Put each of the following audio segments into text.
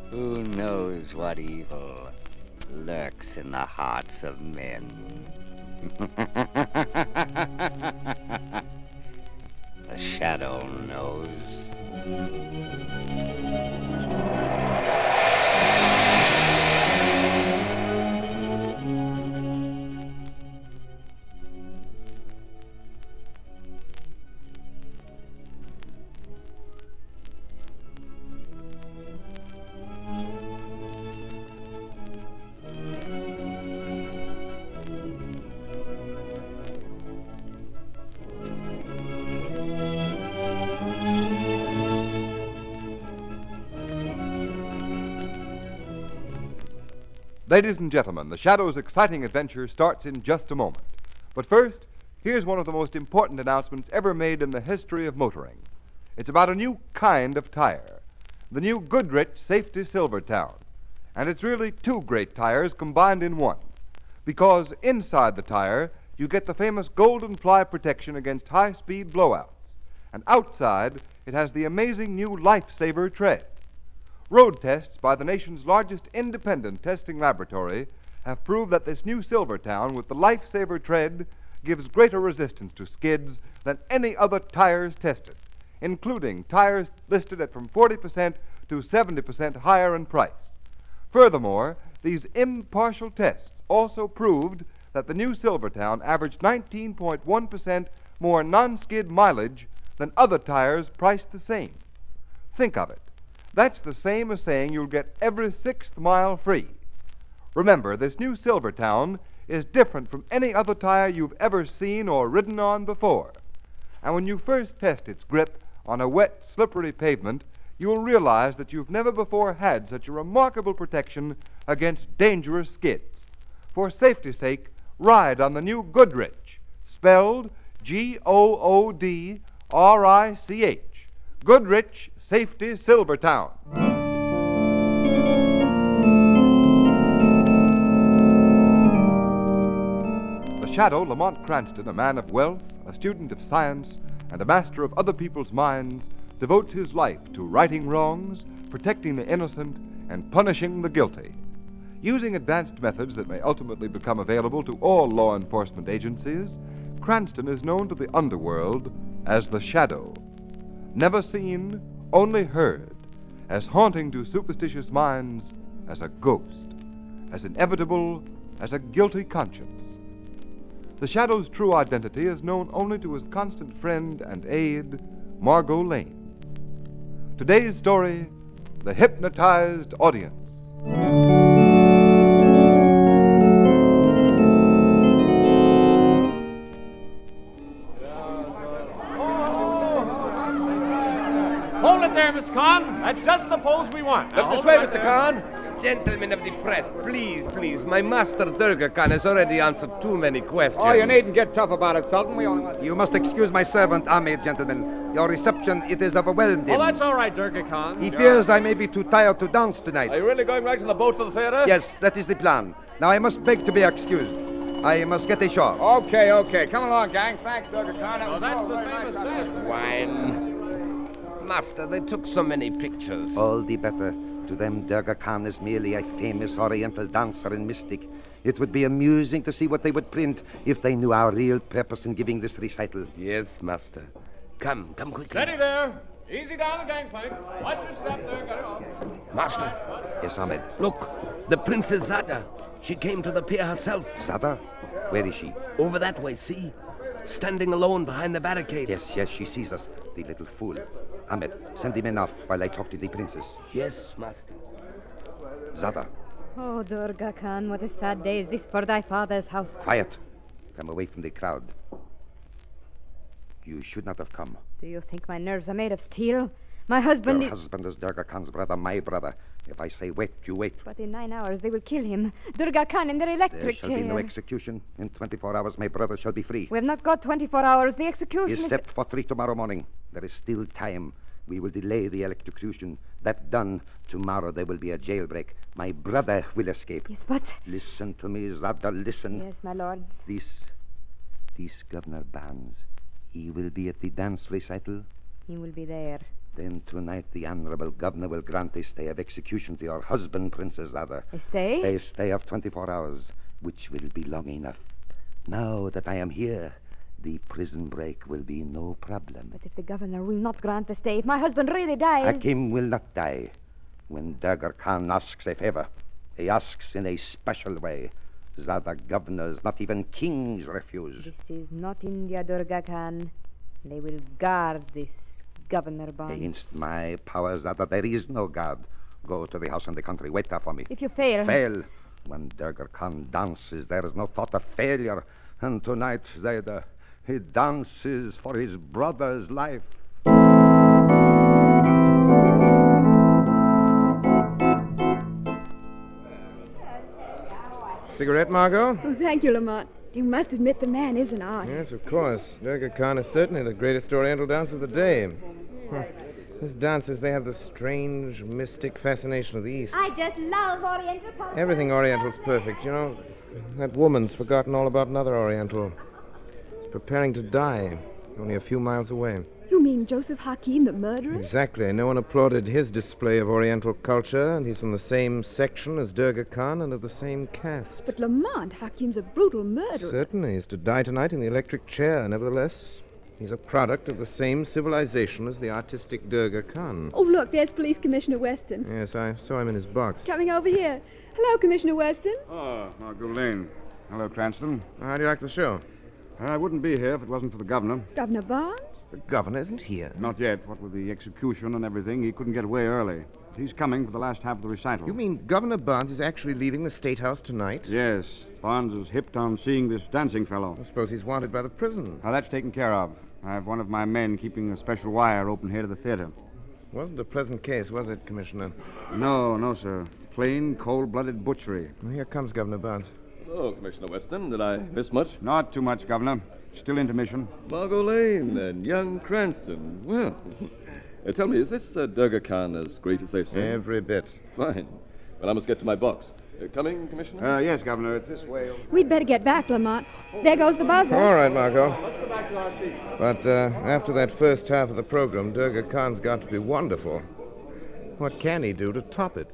Who knows what evil lurks in the hearts of men? The shadow knows. Ladies and gentlemen, the Shadow's exciting adventure starts in just a moment. But first, here's one of the most important announcements ever made in the history of motoring. It's about a new kind of tire, the new Goodrich Safety Silvertown. And it's really two great tires combined in one, because inside the tire, you get the famous golden ply protection against high-speed blowouts. And outside, it has the amazing new Lifesaver tread. Road tests by the nation's largest independent testing laboratory have proved that this new Silvertown with the Lifesaver tread gives greater resistance to skids than any other tires tested, including tires listed at from 40% to 70% higher in price. Furthermore, these impartial tests also proved that the new Silvertown averaged 19.1% more non-skid mileage than other tires priced the same. Think of it. That's the same as saying you'll get every sixth mile free. Remember, this new Silvertown is different from any other tire you've ever seen or ridden on before. And when you first test its grip on a wet, slippery pavement, you'll realize that you've never before had such a remarkable protection against dangerous skids. For safety's sake, ride on the new Goodrich, spelled Goodrich, Goodrich Safety Silvertown. The Shadow, Lamont Cranston, a man of wealth, a student of science, and a master of other people's minds, devotes his life to righting wrongs, protecting the innocent, and punishing the guilty. Using advanced methods that may ultimately become available to all law enforcement agencies, Cranston is known to the underworld as the Shadow. Never seen, only heard, as haunting to superstitious minds as a ghost, as inevitable as a guilty conscience. The Shadow's true identity is known only to his constant friend and aide, Margot Lane. Today's story, The Hypnotized Audience. Hold it there, Miss Khan. That's just the pose we want. Look this way, Mr. Khan. Gentlemen of the press, please. My master Durga Khan has already answered too many questions. Oh, you needn't get tough about it, Sultan. We only want... You must excuse my servant, Ahmed, gentlemen. Your reception, it has overwhelmed him. Oh, that's all right, Durga Khan. He fears I may be too tired to dance tonight. Are you really going back to the boat to the theater? Yes, that is the plan. Now I must beg to be excused. I must get ashore. Okay. Come along, gang. Thanks, Durga Khan. Oh, that's the famous test. Wine. Master, they took so many pictures. All the better. To them, Durga Khan is merely a famous Oriental dancer and mystic. It would be amusing to see what they would print if they knew our real purpose in giving this recital. Yes, master. Come quickly. Steady there. Easy down the gangplank. Watch your step there. Get it off. Master, Yes, Ahmed. look. The Princess Zada. She came to the pier herself. Zada? Where is she? Over that way, see? Standing alone behind the barricade. Yes, she sees us. The little fool. Ahmed, send the men off while I talk to the princess. Yes, master. Zada, Oh, Durga Khan, what a sad day is this for thy father's house. quiet. Come away from the crowd. You should not have come. Do you think my nerves are made of steel? My husband Your husband is Durga Khan's brother, my brother. If I say wait, you wait. But in 9 hours they will kill him. Durga Khan in their There electric shall chair. be no execution. In 24 hours, my brother shall be free. We have not got 24 hours. The execution Is is... set for 3 tomorrow morning. There is still time. We will delay the electrocution. That done, tomorrow there will be a jailbreak. My brother will escape. Yes, but... Listen to me, Zada, listen. Yes, my lord. This Governor Barnes, he will be at the dance recital. He will be there. Then tonight the honorable governor will grant a stay of execution to your husband, Princess Zada. A stay? A stay of 24 hours, which will be long enough. Now that I am here, the prison break will be no problem. But if the governor will not grant the stay, if my husband really dies... Hakim will not die. When Durga Khan asks a favor, he asks in a special way. Zada governors, not even kings, refuse. This is not India, Durga Khan. They will guard this Governor Barnes. Against my power, Zada, there is no God. Go to the house in the country. Wait there for me. If you fail... Fail. When Durga Khan dances, there is no thought of failure. And tonight, Zada, he dances for his brother's life. Cigarette, Margot? Oh, thank you, Lamont. You must admit the man is an art. Yes, of course. Durga Khan is certainly the greatest Oriental dance of the day. These dances, they have the strange, mystic fascination of the East. I just love Oriental culture. Everything Oriental's perfect, you know. That woman's forgotten all about another Oriental. He's preparing to die, only a few miles away. You mean Joseph Hakim, the murderer? Exactly. No one applauded his display of Oriental culture, and he's from the same section as Durga Khan and of the same caste. But Lamont, Hakim's a brutal murderer. Certainly. He's to die tonight in the electric chair. Nevertheless, he's a product of the same civilization as the artistic Durga Khan. Oh, look, there's Police Commissioner Weston. Yes, I saw him in his box. Coming over here. Hello, Commissioner Weston. Oh, Margot Lane. Hello, Cranston. How do you like the show? I wouldn't be here if it wasn't for the governor. Governor Barnes? The governor isn't here. Not yet. What with the execution and everything, he couldn't get away early. He's coming for the last half of the recital. You mean Governor Barnes is actually leaving the State House tonight? Yes. Barnes is hipped on seeing this dancing fellow. I suppose he's wanted by the prison. Now, that's taken care of. I have one of my men keeping a special wire open here to the theater. Wasn't a pleasant case, was it, Commissioner? No, sir. Plain, cold-blooded butchery. Well, here comes Governor Barnes. Hello, Commissioner Weston. Did I miss much? Not too much, Governor. Still intermission. Margot Lane and young Cranston. Well, tell me, is this Durga Khan as great as they say? Every bit. Fine. Well, I must get to my box. Coming, Commissioner? Yes, Governor. It's this way. We'd better get back, Lamont. There goes the buzzer. All right, Margot. Let's go back to our seats. But after that first half of the program, Durga Khan's got to be wonderful. What can he do to top it?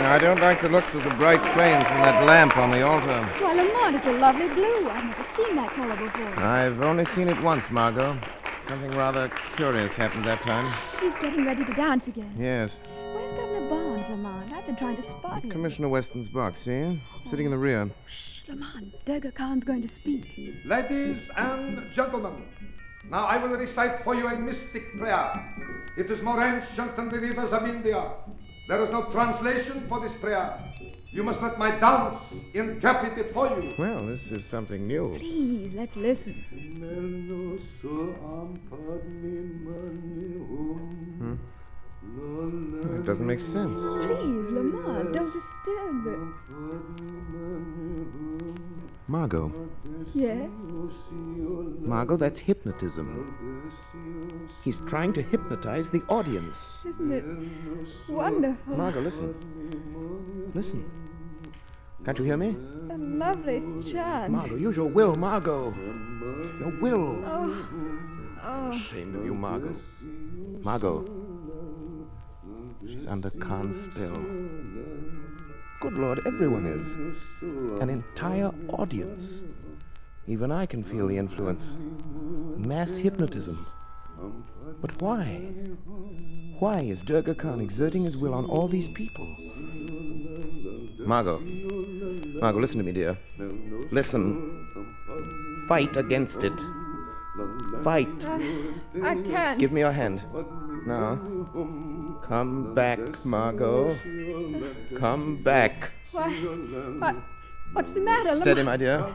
I don't like the looks of the bright flame from that lamp on the altar. Why, Lamont, it's a lovely blue. I've never seen that color before. I've only seen it once, Margot. Something rather curious happened that time. She's getting ready to dance again. Yes. Where's Governor Barnes, Lamont? I've been trying to spot him. Commissioner Weston's box, see? Sitting in the rear. Shh, Lamont. Durga Khan's going to speak. Ladies and gentlemen, now I will recite for you a mystic prayer. It is more ancient than the rivers of India. There is no translation for this prayer. You must let my dance interpret it for you. Well, this is something new. Please, let's listen. It doesn't make sense. Please, Lamont, don't disturb her. Margot. Yes? Margot, that's hypnotism. He's trying to hypnotize the audience. Isn't it wonderful? Margot, listen. Listen. Can't you hear me? A lovely chant. Margot, use your will, Margot. Your will. Oh. Ashamed of you, Margot. Margot. She's under Khan's spell. Good Lord, everyone is. An entire audience. Even I can feel the influence. Mass hypnotism. But why? Why is Durga Khan exerting his will on all these people? Margot. Margot, listen to me, dear. Listen. Fight against it. fight. I can't. Give me your hand. Now. Come back, Margot. Come back. What's the matter, Lamont? Steady, my dear.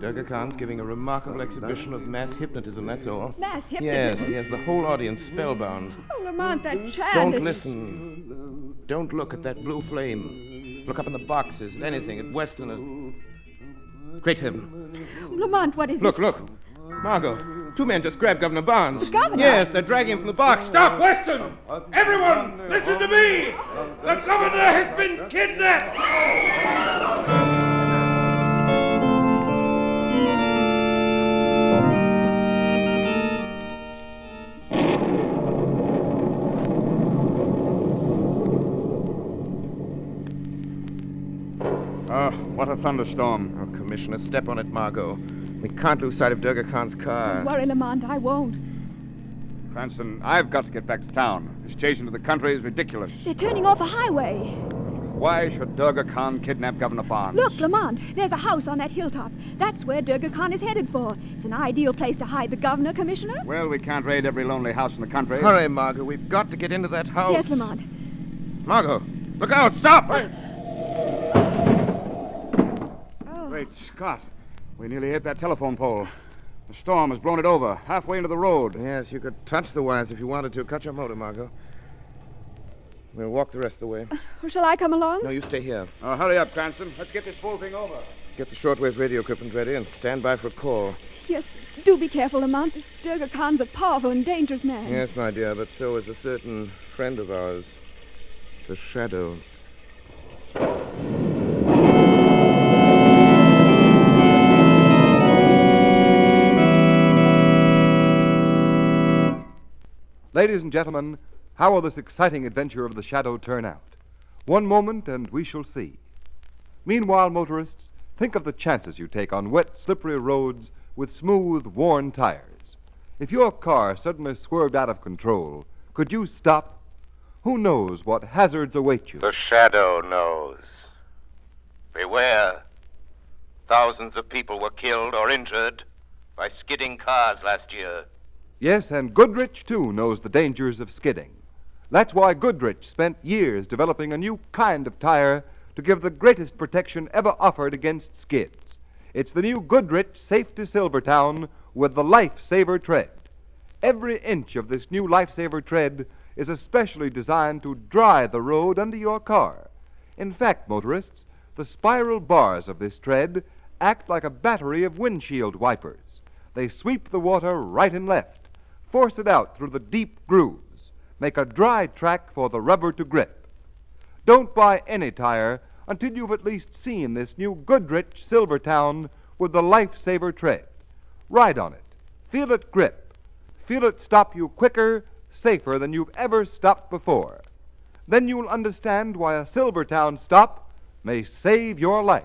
Durga Khan's giving a remarkable exhibition of mass hypnotism, that's all. Mass hypnotism? Yes, the whole audience spellbound. Oh, Lamont, that child Don't is... listen. Don't look at that blue flame. Look up in the boxes, at anything, at Westerners. Great heaven. Lamont, what is Look, it? look. Margot, two men just grabbed Governor Barnes. Governor? Yes, they're dragging him from the box. Stop! Weston! Everyone, listen to me! The governor has been kidnapped! What a thunderstorm. Oh, Commissioner, step on it, Margot. We can't lose sight of Durga Khan's car. Don't worry, Lamont, I won't. Cranston, I've got to get back to town. This chase into the country is ridiculous. They're turning off a highway. Why should Durga Khan kidnap Governor Barnes? Look, Lamont, there's a house on that hilltop. That's where Durga Khan is headed for. It's an ideal place to hide the governor, Commissioner. Well, we can't raid every lonely house in the country. Hurry, Margot. We've got to get into that house. Yes, Lamont. Margot, look out. Stop! Great Scott. We nearly hit that telephone pole. The storm has blown it over, halfway into the road. Yes, you could touch the wires if you wanted to. Cut your motor, Margot. We'll walk the rest of the way. Shall I come along? No, you stay here. Oh, hurry up, Cranston. Let's get this whole thing over. Get the shortwave radio equipment ready and stand by for a call. Yes, do be careful, Lamont. This Durga Khan's a powerful and dangerous man. Yes, my dear, but so is a certain friend of ours, the Shadow. Ladies and gentlemen, how will this exciting adventure of the Shadow turn out? One moment and we shall see. Meanwhile, motorists, think of the chances you take on wet, slippery roads with smooth, worn tires. If your car suddenly swerved out of control, could you stop? Who knows what hazards await you? The Shadow knows. Beware. Thousands of people were killed or injured by skidding cars last year. Yes, and Goodrich, too, knows the dangers of skidding. That's why Goodrich spent years developing a new kind of tire to give the greatest protection ever offered against skids. It's the new Goodrich Safety Silvertown with the Lifesaver Tread. Every inch of this new Lifesaver Tread is especially designed to dry the road under your car. In fact, motorists, the spiral bars of this tread act like a battery of windshield wipers. They sweep the water right and left, force it out through the deep grooves, make a dry track for the rubber to grip. Don't buy any tire until you've at least seen this new Goodrich Silvertown with the Lifesaver Tread. Ride on it. Feel it grip. Feel it stop you quicker, safer than you've ever stopped before. Then you'll understand why a Silvertown stop may save your life.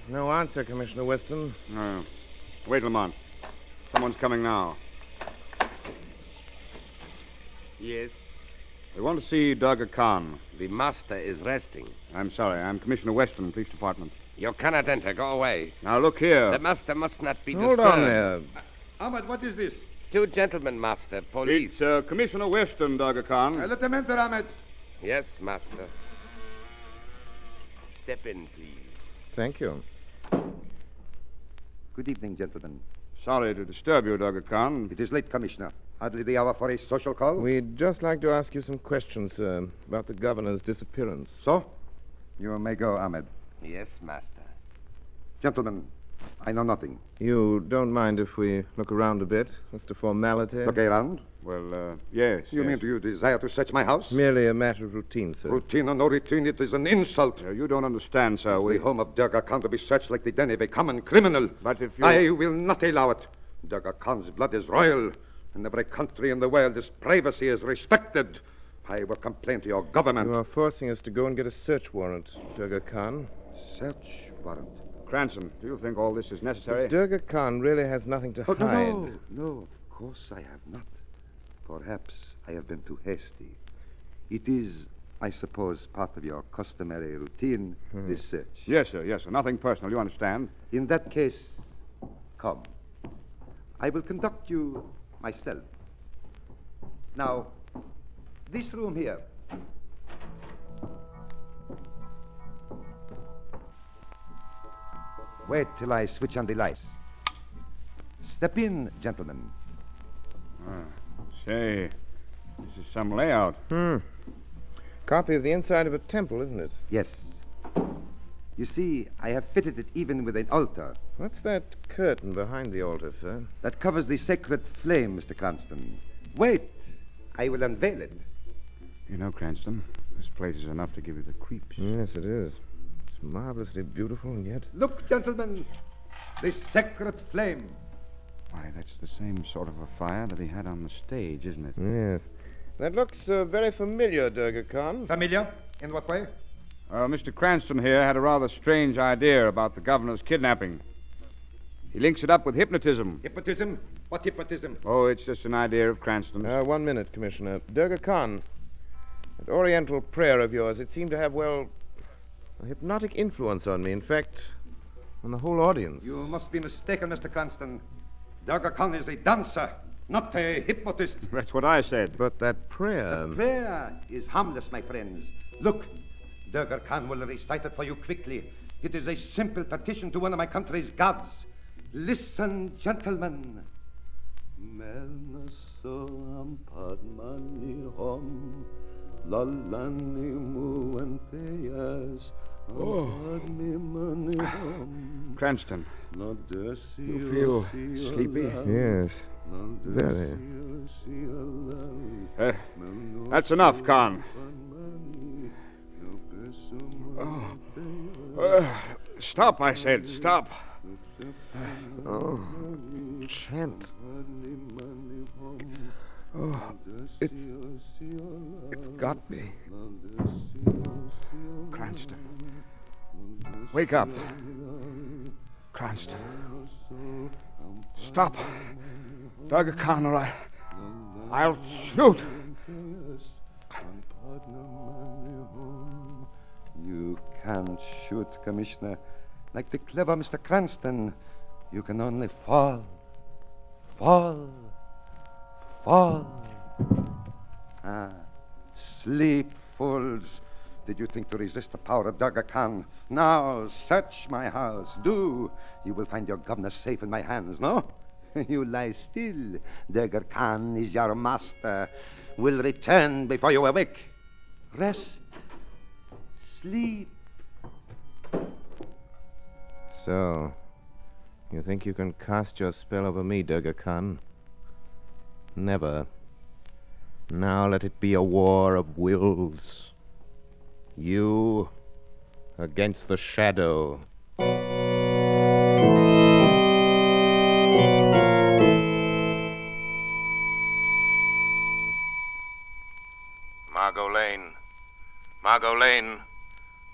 No answer, Commissioner Weston. No. Wait, Lamont. Someone's coming now. Yes, We want to see Durga Khan. the master is resting. I'm sorry. I'm Commissioner Weston, Police Department. You cannot enter. Go away. Now, look here. The master must not be Hold disturbed. on there. Ahmed, what is this? Two gentlemen, master. Police. It's Commissioner Weston, Durga Khan. Let them enter, Ahmed. Yes, master. Step in, please. Thank you. Good evening, gentlemen. Sorry to disturb you, Durga Khan. It is late, Commissioner. Hardly the hour for a social call. We'd just like to ask you some questions, sir, about the governor's disappearance. So? You may go, Ahmed. Yes, master. Gentlemen, I know nothing. You don't mind if we look around a bit, just a formality? Look around. Well, yes. You yes. mean do you desire to search my house? Merely a matter of routine, sir. Routine or no routine, it is an insult. You don't understand, sir. The home of Durga Khan to be searched like the den of a common criminal. But if you... I will not allow it. Durga Khan's blood is royal. In every country in the world, his privacy is respected. I will complain to your government. You are forcing us to go and get a search warrant, Durga Khan. Search warrant? Cranston, do you think all this is necessary? Durga Khan really has nothing to hide. No, of course I have not. Perhaps I have been too hasty. It is, I suppose, part of your customary routine, this search. Yes, sir. Nothing personal, you understand? In that case, come. I will conduct you myself. Now, this room here. Wait till I switch on the lights. Step in, gentlemen. Say, this is some layout. Copy of the inside of a temple, isn't it? Yes. You see, I have fitted it even with an altar. What's that curtain behind the altar, sir? That covers the sacred flame, Mr. Cranston. Wait, I will unveil it. You know, Cranston, this place is enough to give you the creeps. Yes, it is. It's marvelously beautiful, and yet... Look, gentlemen, the sacred flame. Why, that's the same sort of a fire that he had on the stage, isn't it? Yes. That looks very familiar, Durga Khan. Familiar? In what way? Mr. Cranston here had a rather strange idea about the governor's kidnapping. He links it up with hypnotism. Hypnotism? What hypnotism? Oh, it's just an idea of Cranston's. 1 minute, Commissioner. Durga Khan, that oriental prayer of yours, it seemed to have, well, a hypnotic influence on me. In fact, on the whole audience. You must be mistaken, Mr. Cranston. Durga Khan is a dancer, not a hypnotist. That's what I said. But that prayer... The prayer is harmless, my friends. Look, Durga Khan will recite it for you quickly. It is a simple petition to one of my country's gods. Listen, gentlemen. Melnasoam padmani hom lalani muanteyas. Cranston, you feel sleepy? Yes, very. That's enough, Khan. Stop, I said. Stop. Oh, chant. Oh, it's got me. Cranston. Wake up. Cranston. Stop. Durga Khan, or I'll shoot. You can't shoot, Commissioner. Like the clever Mr. Cranston, you can only fall. Fall. Sleep, fools. Did you think to resist the power of Durga Khan? Now, search my house. Do. You will find your governor safe in my hands, no? You lie still. Durga Khan is your master. Will return before you awake. Rest. Sleep. So, you think you can cast your spell over me, Durga Khan? Never. Now let it be a war of wills. You against the shadow. Margot Lane. Margot Lane.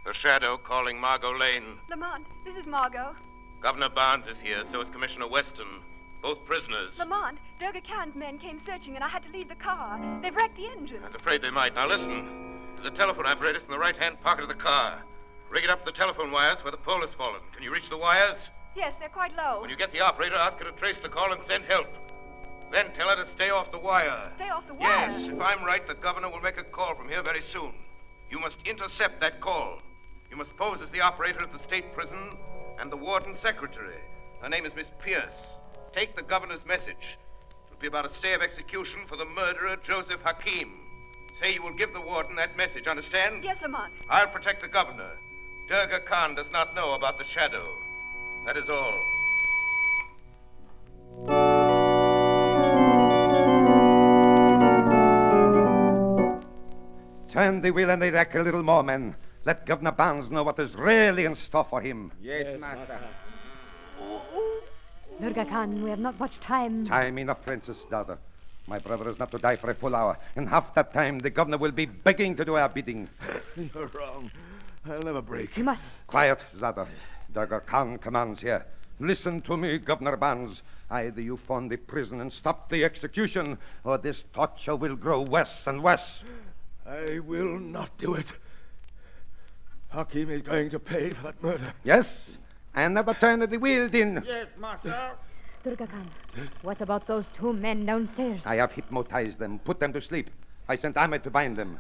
The shadow calling Margot Lane. Lamont, this is Margot. Governor Barnes is here, so is Commissioner Weston. Both prisoners. Lamont, Durga Khan's men came searching and I had to leave the car. They've wrecked the engine. I was afraid they might. Now listen. There's a telephone apparatus in the right-hand pocket of the car. Rig it up to the telephone wires where the pole has fallen. Can you reach the wires? Yes, they're quite low. When you get the operator, ask her to trace the call and send help. Then tell her to stay off the wire. Stay off the wire? Yes, if I'm right, the governor will make a call from here very soon. You must intercept that call. You must pose as the operator of the state prison and the warden secretary. Her name is Miss Pierce. Take the governor's message. It'll be about a stay of execution for the murderer, Joseph Hakim. Say you will give the warden that message, understand? Yes, Lamont. I'll protect the governor. Durga Khan does not know about the shadow. That is all. Turn the wheel and the rack a little more, men. Let Governor Barnes know what is really in store for him. Yes, master. Durga Khan, we have not much time. Time enough, Princess daughter. My brother is not to die for a full hour. In half that time, the governor will be begging to do our bidding. You're wrong. I'll never break. You must. Quiet, Zada. Durga Khan commands here. Listen to me, Governor Barnes. Either you form the prison and stop the execution, or this torture will grow worse and worse. I will not do it. Hakim is going to pay for that murder. Yes? Another turn of the wheel, Din. Yes, master. Durga Khan, what about those two men downstairs? I have hypnotized them, put them to sleep. I sent Ahmed to bind them.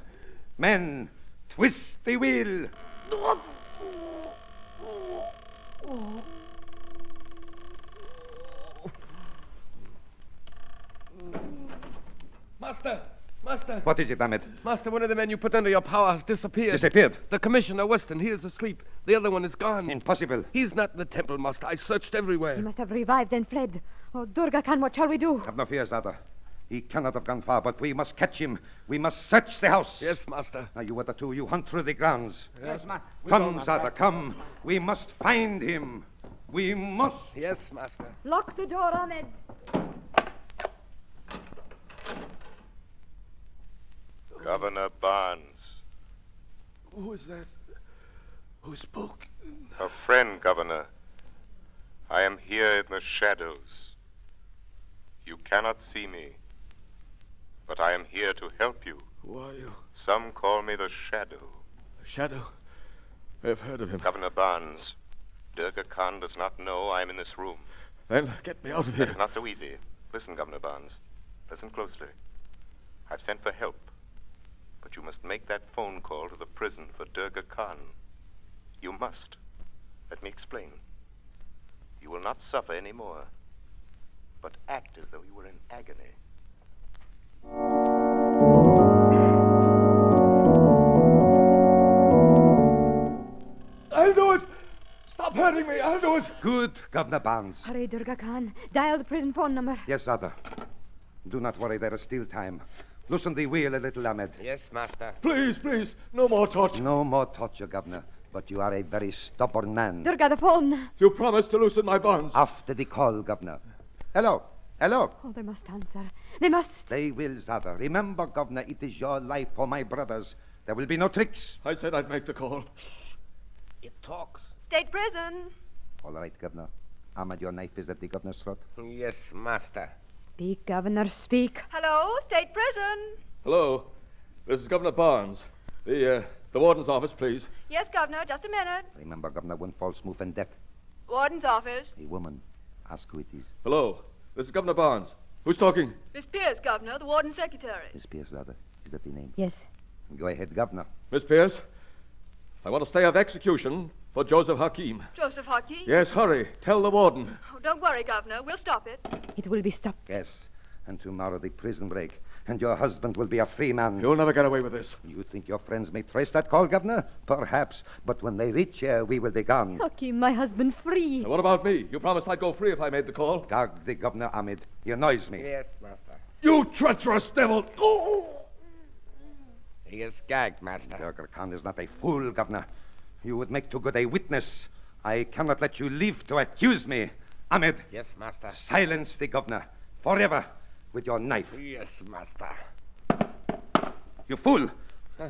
Men, twist the wheel. Master. What is it, Ahmed? Master, one of the men you put under your power has disappeared. Disappeared? The Commissioner, Weston, he is asleep. The other one is gone. Impossible. He's not in the temple, Master. I searched everywhere. He must have revived and fled. Oh, Durga Khan, what shall we do? Have no fear, Zada. He cannot have gone far, but we must catch him. We must search the house. Yes, Master. Now, you other two, you hunt through the grounds. Yes, master. Come, Zada, come. We must find him. We must. Yes, Master. Lock the door, Ahmed. Governor Barnes. Who was that? Who spoke? A friend, Governor. I am here in the shadows. You cannot see me, but I am here to help you. Who are you? Some call me the Shadow. A shadow? I've heard of him. Governor Barnes, Durga Khan does not know I am in this room. Then get me out of It here. is not so easy. Listen, Governor Barnes. Listen closely. I've sent for help, but you must make that phone call to the prison for Durga Khan. You must. Let me explain. You will not suffer any more, but act as though you were in agony. I'll do it! Stop hurting me! I'll do it! Good, Governor Barnes. Hurry, Durga Khan. Dial the prison phone number. Yes, Zada. Do not worry, there is still time. Loosen the wheel a little, Ahmed. Yes, Master. Please, please, no more torture. No more torture, Governor. But you are a very stubborn man. Durga, the phone. You promised to loosen my bonds. After the call, Governor. Hello. Hello. Oh, they must answer. They must. They will, Zada. Remember, Governor, it is your life for my brothers. There will be no tricks. I said I'd make the call. It talks. State prison. All right, Governor. Ahmed, your knife is at the governor's throat. Yes, Master. Speak, Governor, speak. Hello, state prison. Hello. This is Governor Barnes. The warden's office, please. Yes, Governor, just a minute. Remember, Governor, one false move and death. Warden's office. A woman. Ask who it is. Hello. This is Governor Barnes. Who's talking? Miss Pierce, Governor, the warden's secretary. Miss Pierce, Zada. Is that the name? Yes. Go ahead, Governor. Miss Pierce, I want a stay of execution for Joseph Hakim. Joseph Hakim? Yes, hurry. Tell the warden. Oh, don't worry, Governor. We'll stop it. It will be stopped. Yes. And tomorrow the prison break. And your husband will be a free man. You'll never get away with this. You think your friends may trace that call, Governor? Perhaps. But when they reach here, we will be gone. Hakim, my husband, free. Now, what about me? You promised I'd go free if I made the call. Gag the Governor, Ahmed. You annoys me. Yes, Master. You treacherous devil! Oh! He is gagged, Master. Durga Khan is not a fool, Governor. You would make too good a witness. I cannot let you live to accuse me. Ahmed. Yes, Master. Silence the Governor. Forever. With your knife. Yes, Master. You fool.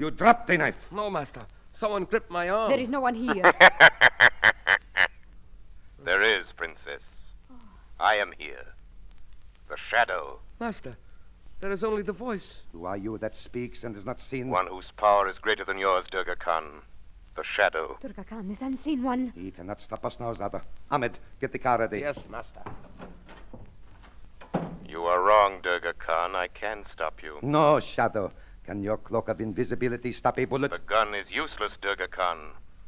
You dropped the knife. No, Master. Someone gripped my arm. There is no one here. There is, Princess. I am here. The Shadow. Master, there is only the voice. Who are you that speaks and is not seen? One whose power is greater than yours, Durga Khan. The Shadow. Durga Khan, this unseen one. He cannot stop us now, Zada. Ahmed, get the car ready. Yes, Master. You are wrong, Durga Khan. I can stop you. No, Shadow. Can your cloak of invisibility stop a bullet? The gun is useless, Durga Khan.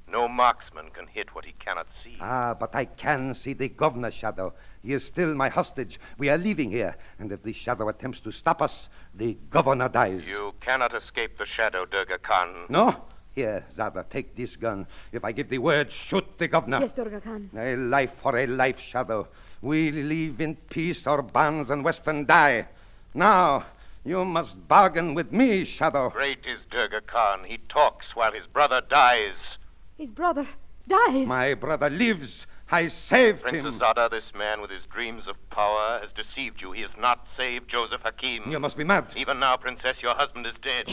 No marksman can hit what he cannot see. Ah, but I can see the Governor, Shadow. He is still my hostage. We are leaving here. And if the Shadow attempts to stop us, the Governor dies. You cannot escape the Shadow, Durga Khan. No? Here, Zada, take this gun. If I give the word, shoot the Governor. Yes, Durga Khan. A life for a life, Shadow. We live in peace or Barnes and Weston die. Now, you must bargain with me, Shadow. Great is Durga Khan. He talks while his brother dies. His brother dies. My brother lives. I saved Princess him. Zada, this man with his dreams of power has deceived you. He has not saved Joseph Hakim. You must be mad. Even now, Princess, your husband is dead.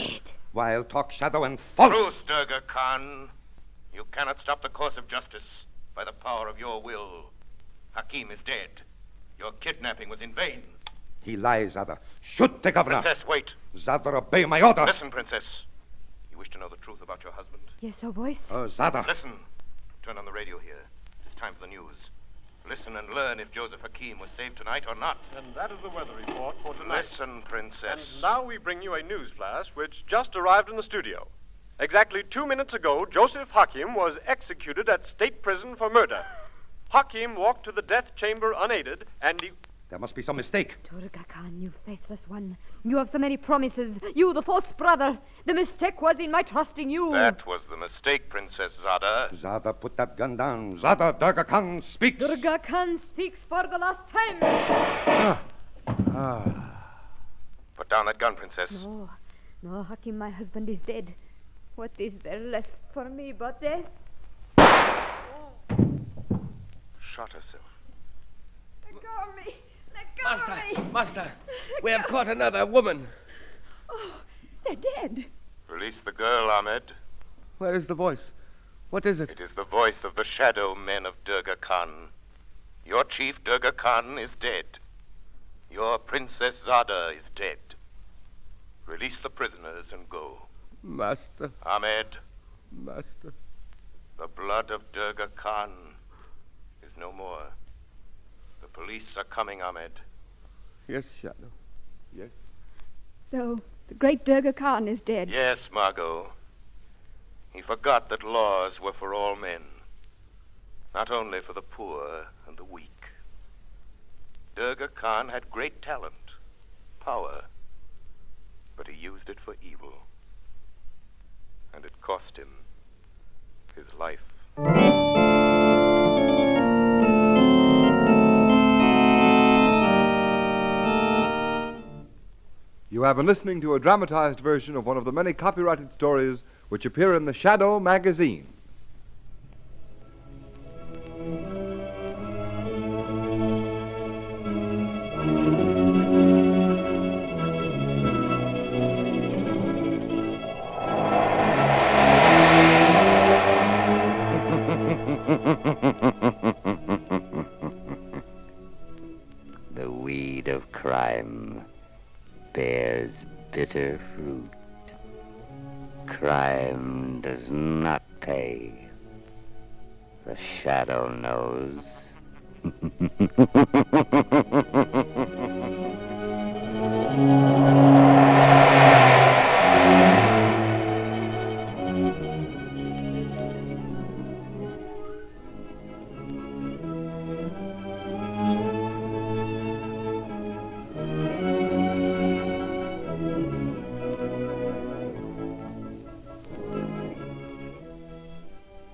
Wild talk, Shadow, and false. Truth, Durga Khan. You cannot stop the course of justice. by the power of your will. Hakim is dead. Your kidnapping was in vain. He lies, Zada. Shoot the governor. Princess, wait. Zada, obey my order. Listen, Princess. You wish to know the truth about your husband? Yes, oh, voice? Oh, Zada. Listen. Turn on the radio here. It's time for the news. Listen and learn if Joseph Hakim was saved tonight or not. And that is the weather report for tonight. Listen, Princess. And now we bring you a news flash which just arrived in the studio. Exactly 2 minutes ago, Joseph Hakim was executed at state prison for murder. Hakim walked to the death chamber unaided, and he... There must be some mistake. Durga Khan, you faithless one. You have so many promises. You, the fourth brother. The mistake was in my trusting you. That was the mistake, Princess Zada. Zada, put that gun down. Zada, Durga Khan speaks. Durga Khan speaks for the last time. Put down that gun, Princess. No, no, Hakim, my husband is dead. What is there left for me but death? Shot herself. Let go of me. Let go of me. Master, we have caught another woman. Oh, they're dead. Release the girl, Ahmed. Where is the voice? What is it? It is the voice of the shadow men of Durga Khan. Your chief, Durga Khan, is dead. Your Princess Zada is dead. Release the prisoners and go. Master. Ahmed. Master. The blood of Durga Khan is no more. The police are coming, Ahmed. Yes, Shadow. Yes. So, the great Durga Khan is dead. Yes, Margot. He forgot that laws were for all men, not only for the poor and the weak. Durga Khan had great talent, power, but he used it for evil. And it cost him his life. You have been listening to a dramatized version of one of the many copyrighted stories which appear in the Shadow magazine. The weed of crime bears bitter fruit. Crime does not pay. The shadow knows.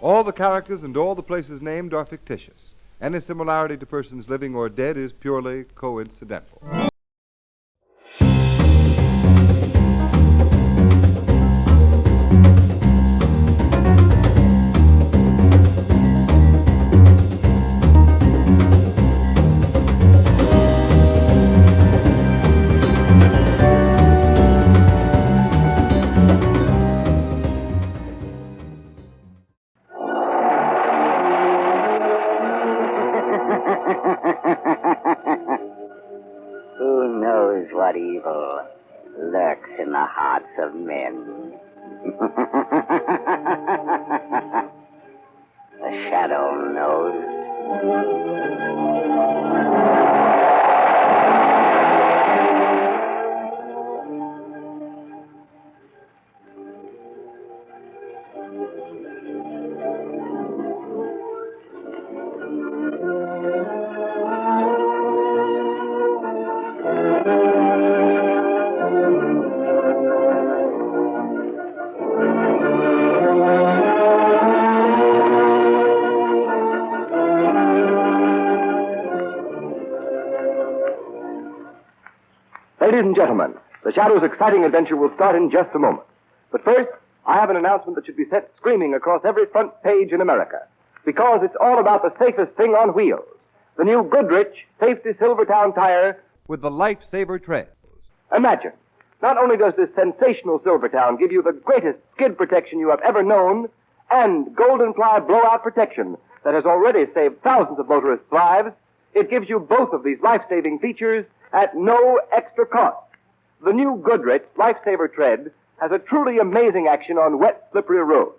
All the characters and all the places named are fictitious. Any similarity to persons living or dead is purely coincidental. Who knows what evil lurks in the hearts of men? The shadow knows. Ladies and gentlemen, the Shadow's exciting adventure will start in just a moment. But first, I have an announcement that should be sent screaming across every front page in America. Because it's all about the safest thing on wheels. The new Goodrich Safety Silvertown tire with the Lifesaver treads. Imagine, not only does this sensational Silvertown give you the greatest skid protection you have ever known, and golden ply blowout protection that has already saved thousands of motorists' lives, it gives you both of these life-saving features at no extra cost. The new Goodrich Lifesaver Tread has a truly amazing action on wet, slippery roads.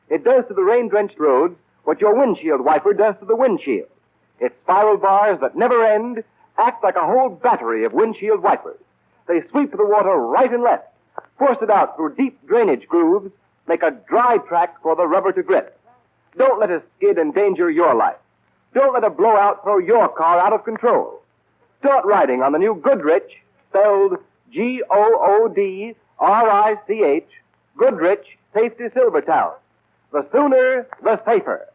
It does to the rain-drenched roads what your windshield wiper does to the windshield. Its spiral bars that never end act like a whole battery of windshield wipers. They sweep the water right and left, force it out through deep drainage grooves, make a dry track for the rubber to grip. Don't let a skid endanger your life. Don't let a blowout throw your car out of control. Start riding on the new Goodrich, spelled Goodrich, Goodrich Safety Silver Town. The sooner, the safer.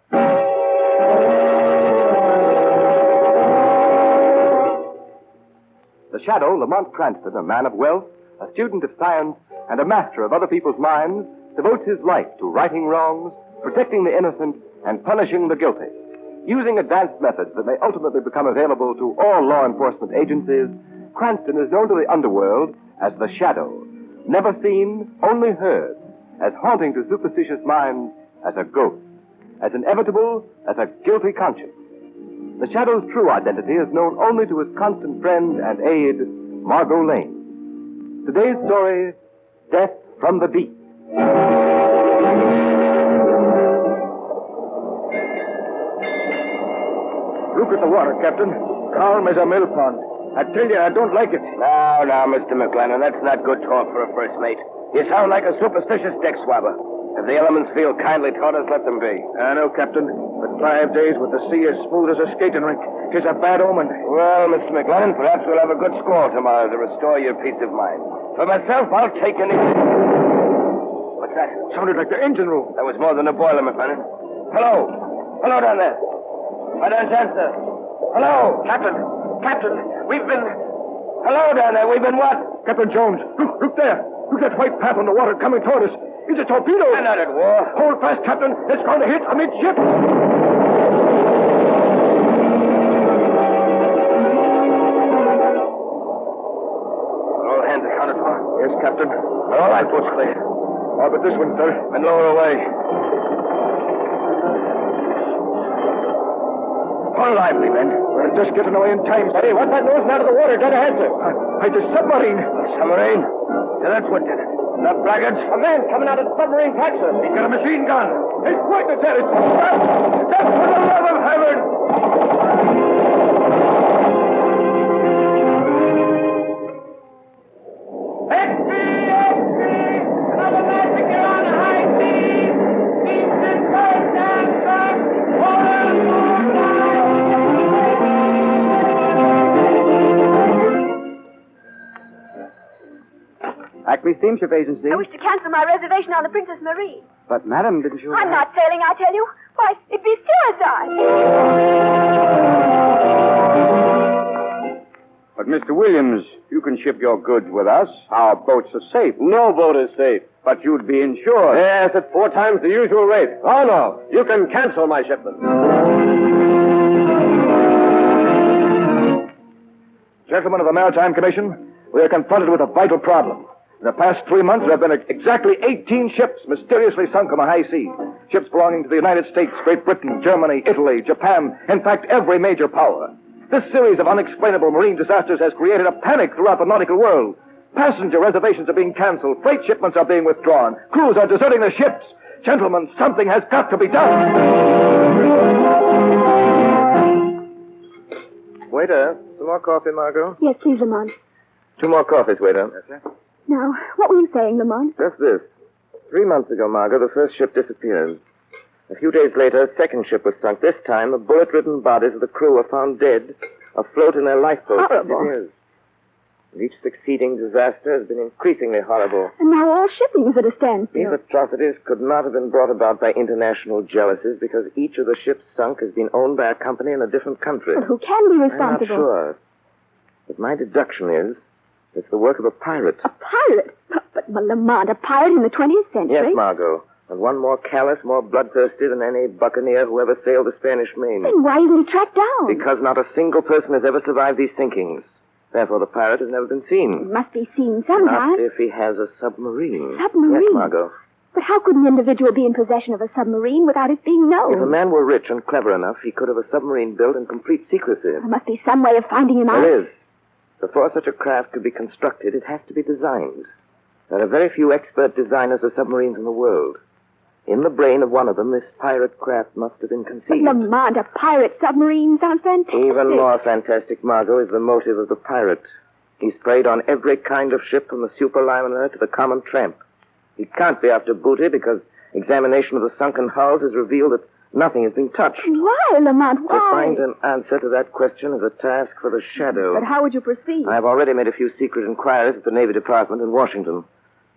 The Shadow, Lamont Cranston, a man of wealth, a student of science, and a master of other people's minds, devotes his life to righting wrongs, protecting the innocent, and punishing the guilty. Using advanced methods that may ultimately become available to all law enforcement agencies, Cranston is known to the underworld as the Shadow, never seen, only heard, as haunting to superstitious minds as a ghost, as inevitable as a guilty conscience. The Shadow's true identity is known only to his constant friend and aide, Margot Lane. Today's story, Death from the Deep. Look at the water, Captain. Calm as a mill pond. I tell you, I don't like it. Now, Mr. McLennan, that's not good talk for a first mate. You sound like a superstitious deck swabber. If the elements feel kindly toward us, let them be. I know, Captain. But 5 days with the sea as smooth as a skating rink is a bad omen. Well, Mr. McLennan, perhaps we'll have a good squall tomorrow to restore your peace of mind. For myself, I'll take any... What's that? Sounded like the engine room. That was more than a boiler, McLennan. Hello. Hello down there. Why don't you answer? Hello. Captain, we've been... Hello down there. We've been what? Captain Jones, look there. Look at that white path on the water coming toward us. It's a torpedo. We're not at war. Hold fast, Captain. It's going to hit amidship. All hands accounted for? Yes, Captain. All right, boat's clear. All but this one, sir. And lower away. All lively, men. We're just getting away in time. Hey, what's that nosing out of the water dead ahead, sir? It's a submarine. A submarine? Yeah, that's what did it. Not braggarts. A man coming out of the submarine hatch, sir. He's got a machine gun. He's pointing at it. That's for the love of heaven. Another massacre on the high seas. Seems to burn down back. Acme Steamship Agency. I wish to cancel my reservation on the Princess Marie. But, madam, didn't you... I'm not sailing, I tell you. Why, it'd be suicide. But, Mr. Williams, you can ship your goods with us. Our boats are safe. No boat is safe. But you'd be insured. Yes, at 4 times the usual rate. Oh, no. You can cancel my shipment. Gentlemen of the Maritime Commission, we are confronted with a vital problem. In the past 3 months, there have been exactly 18 ships mysteriously sunk on the high seas. Ships belonging to the United States, Great Britain, Germany, Italy, Japan, in fact, every major power. This series of unexplainable marine disasters has created a panic throughout the nautical world. Passenger reservations are being canceled. Freight shipments are being withdrawn. Crews are deserting their ships. Gentlemen, something has got to be done. Waiter, some more coffee, Margot? Yes, please, Lamont. 2 more coffees, waiter. Yes, sir. Now, what were you saying, Lamont? Just this. 3 months ago, Margot, the first ship disappeared. A few days later, a second ship was sunk. This time, the bullet-ridden bodies of the crew were found dead, afloat in their lifeboats. Horrible. It is. And each succeeding disaster has been increasingly horrible. And now all shipping is at a standstill. These atrocities could not have been brought about by international jealousies because each of the ships sunk has been owned by a company in a different country. But who can be responsible? I'm not sure. But my deduction is it's the work of a pirate. A pirate? But Lamont, a pirate in the 20th century? Yes, Margot. And one more callous, more bloodthirsty than any buccaneer who ever sailed the Spanish Main. Then why isn't he tracked down? Because not a single person has ever survived these sinkings. Therefore, the pirate has never been seen. He must be seen sometime. Not if he has a submarine. Submarine? Yes, Margot. But how could an individual be in possession of a submarine without it being known? If a man were rich and clever enough, he could have a submarine built in complete secrecy. There must be some way of finding him out. There is. Before such a craft could be constructed, it has to be designed. There are very few expert designers of submarines in the world. In the brain of one of them, this pirate craft must have been conceived. But Lamont, a pirate submarine sounds fantastic. Even more fantastic, Margot, is the motive of the pirate. He's preyed on every kind of ship, from the superliner to the common tramp. He can't be after booty because examination of the sunken hulls has revealed that nothing has been touched. Why, Lamont, why? To find an answer to that question is a task for the Shadow. But how would you proceed? I've already made a few secret inquiries at the Navy Department in Washington.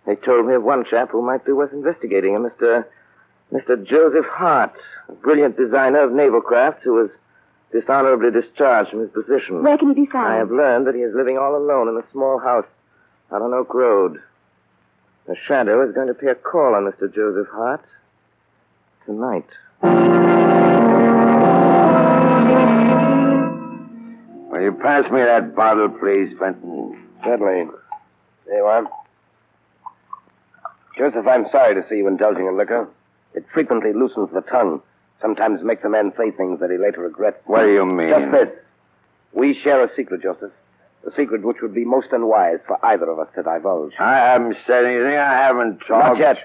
They told me of one chap who might be worth investigating, a Mr. Joseph Hart, a brilliant designer of naval crafts who was dishonorably discharged from his position. Where can he be found? I have learned that he is living all alone in a small house out on Oak Road. The Shadow is going to pay a call on Mr. Joseph Hart tonight. Will you pass me that bottle, please, Benton? Certainly. There you are. Joseph, I'm sorry to see you indulging in liquor. It frequently loosens the tongue. Sometimes makes a man say things that he later regrets. What do you mean? Just this. We share a secret, Joseph. A secret which would be most unwise for either of us to divulge. I haven't said anything. I haven't talked. Not yet.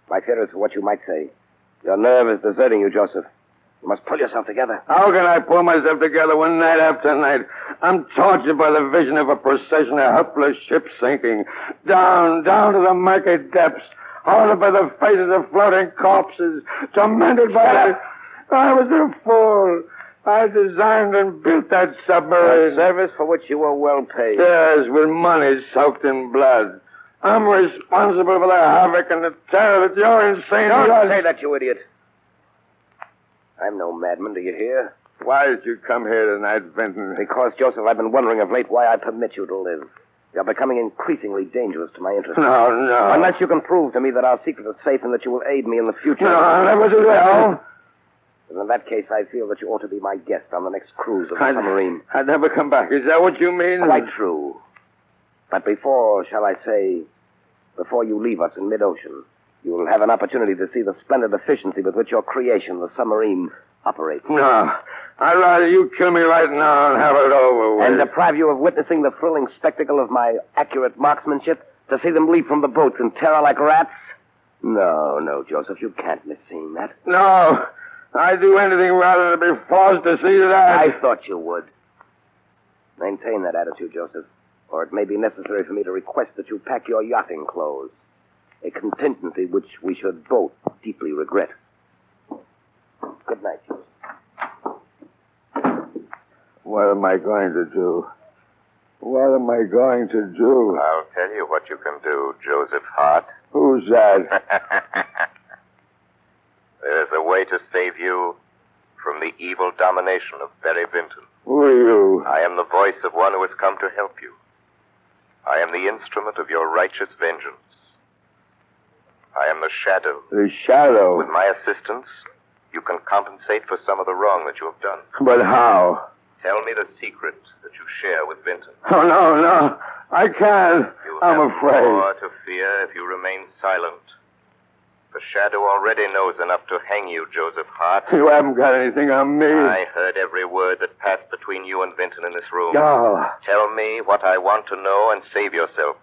My fear is for what you might say. Your nerve is deserting you, Joseph. You must pull yourself together. How can I pull myself together when night after night I'm tortured by the vision of a procession of helpless ships sinking down to the murky depths, haunted by the faces of floating corpses, tormented by I was a fool. I designed and built that submarine. A service for which you were well paid. Yes, with money soaked in blood. I'm responsible for the havoc and the terror that your insane... Don't say that, you idiot. I'm no madman, do you hear? Why did you come here tonight, Benton? Because, Joseph, I've been wondering of late why I permit you to live. You're becoming increasingly dangerous to my interests. No. Unless you can prove to me that our secret is safe and that you will aid me in the future. No, I'll never do that. And in that case, I feel that you ought to be my guest on the next cruise of the submarine. I'd never come back. Is that what you mean? Quite true. But before you leave us in mid-ocean, you will have an opportunity to see the splendid efficiency with which your creation, the submarine, operates. No. I'd rather you kill me right now and have it over with. And deprive you of witnessing the thrilling spectacle of my accurate marksmanship, to see them leap from the boats in terror like rats? No, Joseph, you can't miss seeing that. No. I'd do anything rather than be forced to see that. I thought you would. Maintain that attitude, Joseph, or it may be necessary for me to request that you pack your yachting clothes. A contingency which we should both deeply regret. Good night, Joseph. What am I going to do? What am I going to do? I'll tell you what you can do, Joseph Hart. Who's that? There's a way to save you from the evil domination of Barry Vinton. Who are you? I am the voice of one who has come to help you. I am the instrument of your righteous vengeance. I am the Shadow. The Shadow? With my assistance, you can compensate for some of the wrong that you have done. But how? Tell me the secret that you share with Vinton. Oh, no. I can't. I'm afraid. More to fear if you remain silent. The Shadow already knows enough to hang you, Joseph Hart. You haven't got anything on me. I heard every word that passed between you and Vinton in this room. Oh. Tell me what I want to know and save yourself.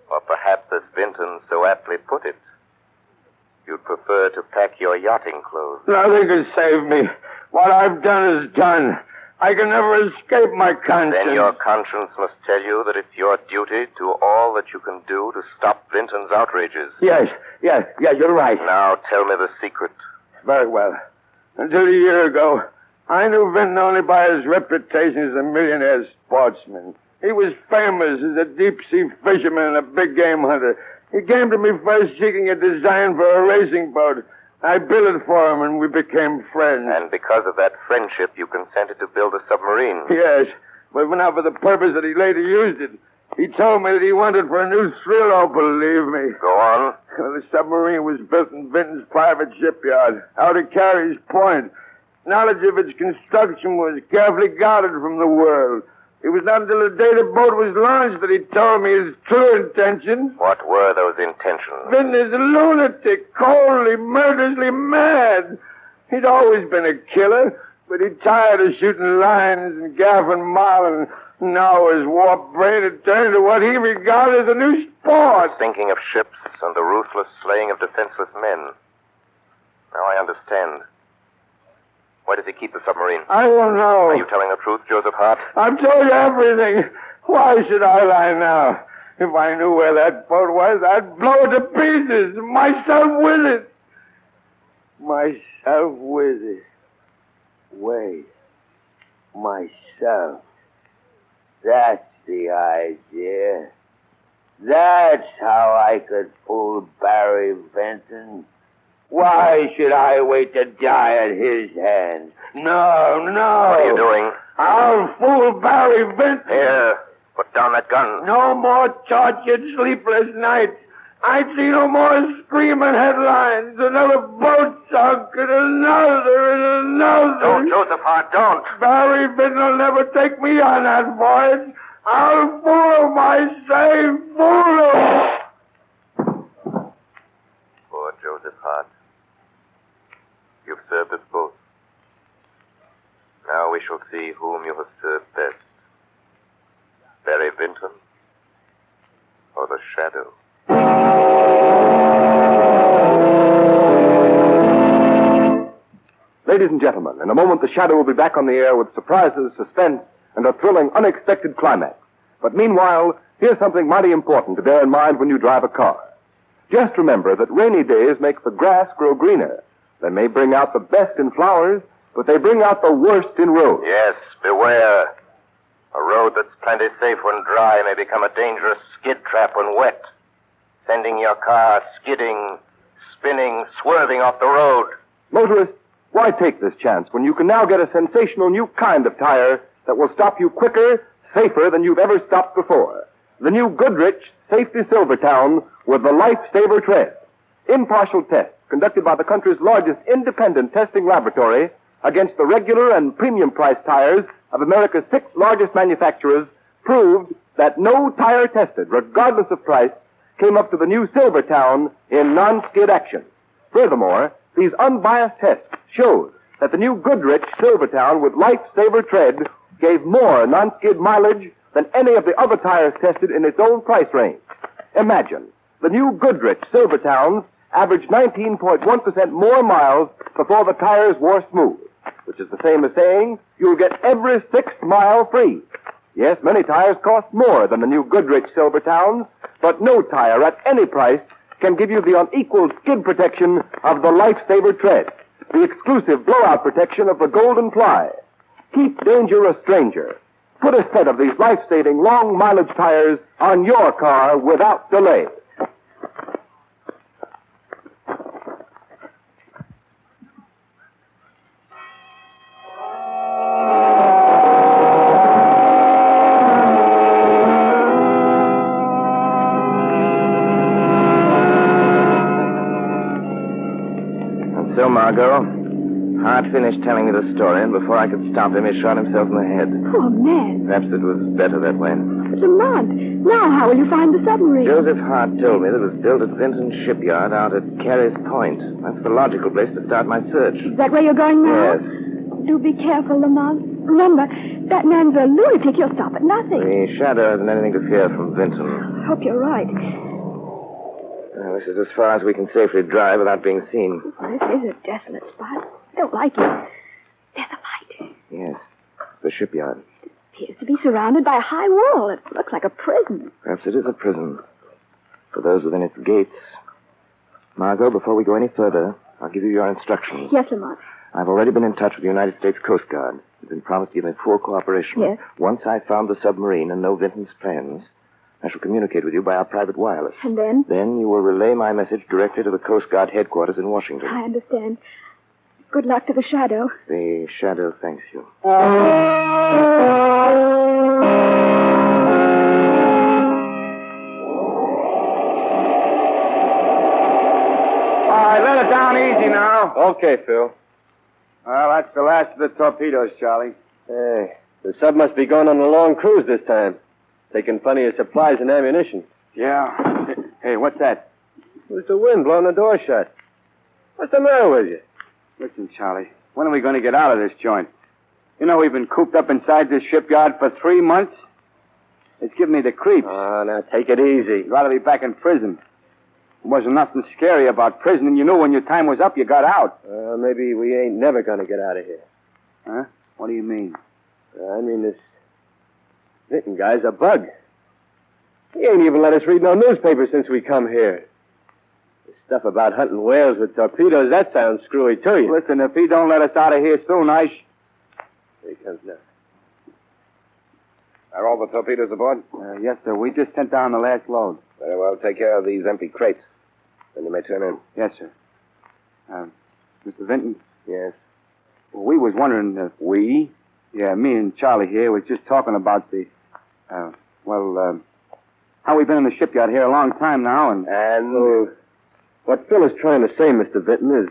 Or perhaps, as Vinton so aptly put it, you'd prefer to pack your yachting clothes. Nothing can save me. What I've done is done. I can never escape my conscience. Then your conscience must tell you that it's your duty to all that you can do to stop Vinton's outrages. Yes, you're right. Now tell me the secret. Very well. Until a year ago, I knew Vinton only by his reputation as a millionaire sportsman. He was famous as a deep-sea fisherman and a big-game hunter. He came to me first seeking a design for a racing boat. I built it for him, and we became friends. And because of that friendship, you consented to build a submarine. Yes, but not for the purpose that he later used it. He told me that he wanted for a new thrill, oh, believe me. Go on. The submarine was built in Vinton's private shipyard, out at Carey's Point. Knowledge of its construction was carefully guarded from the world. It was not until the day the boat was launched that he told me his true intentions. What were those intentions? Vinton is a lunatic, coldly, murderously mad. He'd always been a killer, but he'd tired of shooting lions and gaffing marlin. Now his warped brain had turned to what he regarded as a new sport. Thinking of ships and the ruthless slaying of defenseless men. Now I understand. Why does he keep the submarine? I don't know. Are you telling the truth, Joseph Hart? I've told you everything. Why should I lie now? If I knew where that boat was, I'd blow it to pieces. Myself with it. Myself with it. Wait. Myself. That's the idea. That's how I could fool Barry Benton. Why should I wait to die at his hands? No. What are you doing? I'll fool Barry Benton. Here, put down that gun. No more tortured, sleepless nights. I see no more screaming headlines. Another boat sunk and another and another. Don't, Joseph Hart, don't. Barry Benton will never take me on that voyage. I'll fool him, I say, fool him. Poor Joseph Hart. You've served us both. Now we shall see whom you have served best. Barry Benton or the Shadow. Ladies and gentlemen, in a moment the Shadow will be back on the air with surprises, suspense, and a thrilling, unexpected climax. But meanwhile, here's something mighty important to bear in mind when you drive a car. Just remember that rainy days make the grass grow greener. They may bring out the best in flowers, but they bring out the worst in roads. Yes, beware. A road that's plenty safe when dry may become a dangerous skid trap when wet, sending your car skidding, spinning, swerving off the road. Motorists, why take this chance when you can now get a sensational new kind of tire that will stop you quicker, safer than you've ever stopped before? The new Goodrich Safety Silvertown with the Lifesaver Tread. Impartial tests conducted by the country's largest independent testing laboratory against the regular and premium price tires of America's 6 largest manufacturers proved that no tire tested, regardless of price, came up to the new Silvertown in non-skid action. Furthermore, these unbiased tests showed that the new Goodrich Silvertown with Lifesaver Tread gave more non-skid mileage than any of the other tires tested in its own price range. Imagine, the new Goodrich Silvertowns averaged 19.1% more miles before the tires wore smooth, which is the same as saying you'll get every 6th mile free. Yes, many tires cost more than the new Goodrich Silvertowns, but no tire at any price can give you the unequaled skid protection of the Lifesaver Tread, the exclusive blowout protection of the Golden Ply. Keep danger a stranger. Put a set of these life-saving long-mileage tires on your car without delay. So, Margot, Hart finished telling me the story, and before I could stop him, he shot himself in the head. Poor man. Perhaps it was better that way. But Lamont, now how will you find the submarine? Joseph Hart told me that it was built at Vinton's shipyard out at Carey's Point. That's the logical place to start my search. Is that where you're going now? Yes. Do be careful, Lamont. Remember, that man's a lunatic. He'll stop at nothing. The Shadow hasn't anything to fear from Vinton. I hope you're right. Well, this is as far as we can safely drive without being seen. This is a desolate spot. I don't like it. There's a light. Yes, the shipyard. It appears to be surrounded by a high wall. It looks like a prison. Perhaps it is a prison. For those within its gates. Margot, before we go any further, I'll give you your instructions. Yes, Lamont. I've already been in touch with the United States Coast Guard. They've been promised to give me full cooperation. Yes. Once I've found the submarine and know Vinton's plans, I shall communicate with you by our private wireless. And then? Then you will relay my message directly to the Coast Guard headquarters in Washington. I understand. Good luck to the Shadow. The Shadow thanks you. All right, let it down easy now. Okay, Phil. Well, that's the last of the torpedoes, Charlie. Hey, The sub must be going on a long cruise this time. Taking plenty of supplies and ammunition. Yeah. Hey, what's that? It's the wind blowing the door shut. What's the matter with you? Listen, Charlie, when are we going to get out of this joint? You know we've been cooped up inside this shipyard for 3 months? It's giving me the creeps. Oh, now take it easy. You'd rather be back in prison. There wasn't nothing scary about prison, and you knew when your time was up, you got out. Maybe we ain't never going to get out of here. Huh? What do you mean? I mean, this Vinton guy's a bug. He ain't even let us read no newspaper since we come here. This stuff about hunting whales with torpedoes, that sounds screwy to you. Listen, if he don't let us out of here soon, Here he comes now. Are all the torpedoes aboard? Yes, sir. We just sent down the last load. Very well. Take care of these empty crates. Then you may turn in. Yes, sir. Mr. Vinton? Yes? Well, we was wondering if we... Yeah, me and Charlie here was just talking about the... how we've been in the shipyard here a long time now, and... what Phil is trying to say, Mr. Vinton, is...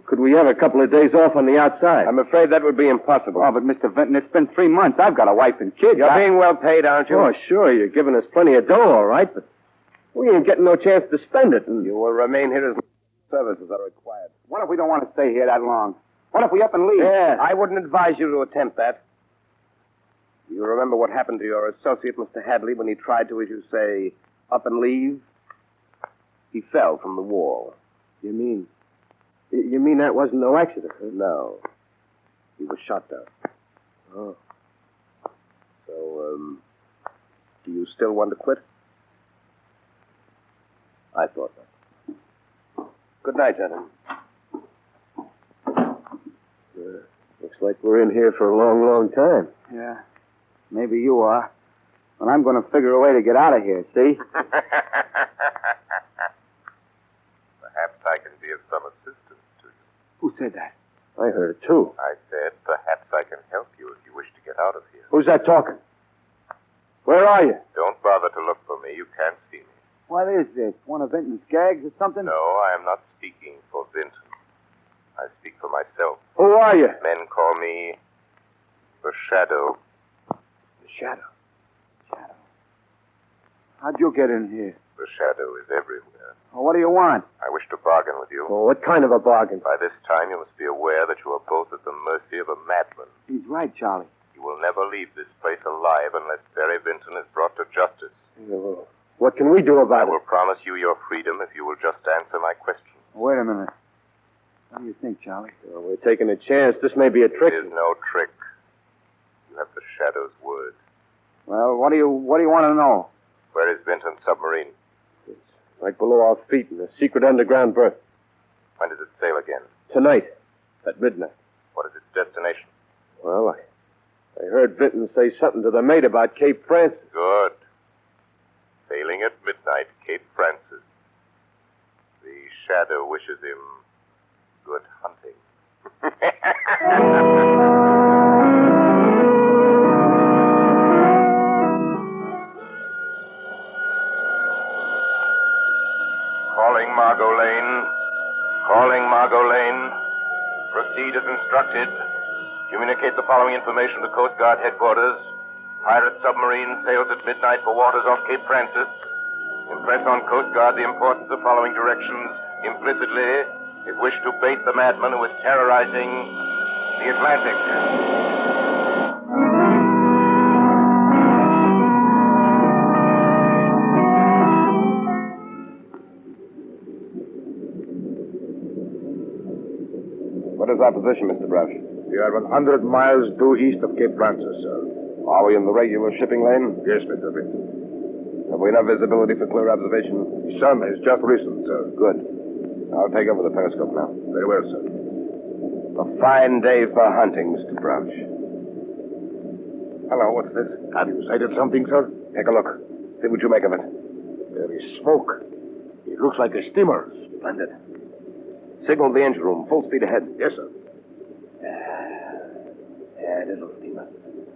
could we have a couple of days off on the outside? I'm afraid that would be impossible. Oh, but Mr. Vinton, it's been 3 months. I've got a wife and kids. You're being well paid, aren't you? Oh, sure. You're giving us plenty of dough, all right, but we ain't getting no chance to spend it. And... You will remain here as long as services are required. What if we don't want to stay here that long? What if we up and leave? Yeah. I wouldn't advise you to attempt that. You remember what happened to your associate, Mr. Hadley, when he tried to, as you say, up and leave? He fell from the wall. You mean that wasn't no accident? Huh? No. He was shot down. Oh. So, do you still want to quit? I thought that. Good night, gentlemen. Looks like we're in here for a long, long time. Yeah. Maybe you are. But I'm going to figure a way to get out of here, see? Perhaps I can be of some assistance to you. Who said that? I heard it, too. I said perhaps I can help you if you wish to get out of here. Who's that talking? Where are you? Don't bother to look for me. You can't see me. What is this? One of Vinton's gags or something? No, I am not speaking for Vinton. I speak for myself. Who are you? Men call me the Shadow. The Shadow? How'd you get in here? The Shadow is everywhere. Well, what do you want? I wish to bargain with you. Oh, what kind of a bargain? By this time, you must be aware that you are both at the mercy of a madman. He's right, Charlie. You will never leave this place alive unless Barry Vinton is brought to justice. What can we do about I will promise you your freedom if you will just answer my questions. Wait a minute. What do you think, Charlie? Well, we're taking a chance. This may be a trick. It is no trick. You have the Shadow's word. Well, what do you want to know? Where is Vinton's submarine? It's right below our feet in a secret underground berth. When does it sail again? Tonight, at midnight. What is its destination? Well, I heard Vinton say something to the mate about Cape Francis. Good. Sailing at midnight, Cape Francis. The Shadow wishes him good hunting. Calling Margot Lane. Calling Margot Lane. Proceed as instructed. Communicate the following information to Coast Guard headquarters. Pirate submarine sails at midnight for waters off Cape Francis. Impress on Coast Guard the importance of following directions implicitly if wish to bait the madman who is terrorizing the Atlantic. What is our position, Mr. Brush? We are 100 miles due east of Cape Francis, sir. Are we in the regular shipping lane? Yes, Mr. Vinton. Have we enough visibility for clear observation? The sun has just risen, sir. Good. I'll take over the periscope now. Very well, sir. A fine day for hunting, Mr. Brush. Hello, what's this? Have you sighted something, sir? Take a look. See what you make of it. There is smoke. It looks like a steamer. Splendid. Signal the engine room. Full speed ahead. Yes, sir. Yeah, it is a steamer.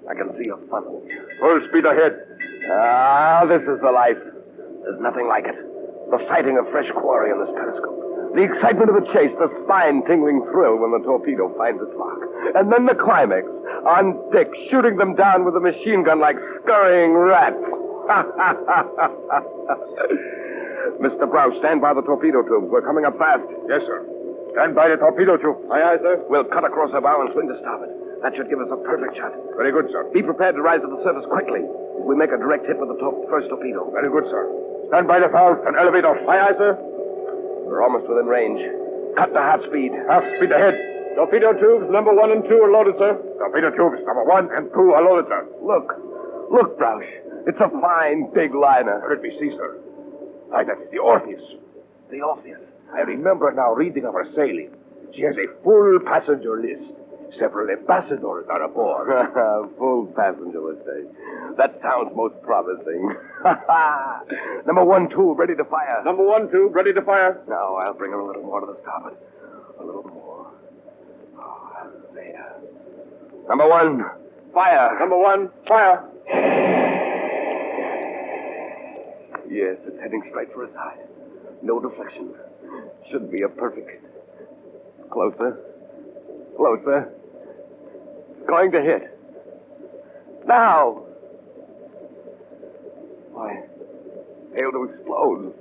I can see a funnel. Full speed ahead. Ah, this is the life. There's nothing like it. The sighting of fresh quarry in this periscope. The excitement of the chase, the spine-tingling thrill when the torpedo finds its mark. And then the climax, on deck, shooting them down with a machine gun like scurrying rats. Mr. Browse, stand by the torpedo tubes. We're coming up fast. Yes, sir. Stand by the torpedo tube. Aye, sir. We'll cut across the bow and swing to starboard. That should give us a perfect shot. Very good, sir. Be prepared to rise to the surface quickly. We make a direct hit with the first torpedo. Very good, sir. Stand by the valve and elevator. Aye, sir. We're almost within range. Cut to half speed. Half speed ahead. Torpedo tubes number 1 and 2 are loaded, sir. Torpedo tubes number 1 and 2 are loaded, sir. Look, Browse. It's a fine, big liner. Let me see, sir. Aye, that's the Orpheus. The Orpheus. I remember now reading of her sailing. She has a full passenger list. Several ambassadors are aboard. Full passenger list, eh? That sounds most promising. Number 1 tube, ready to fire. Number 1 tube, ready to fire. Now, I'll bring her a little more to the starboard. A little more. Oh, there. Number 1, fire. Number 1, fire. Yes, it's heading straight for his side. No deflection. Should be a perfect hit. Closer. Closer. It's going to hit. Now! Why, failed to explode.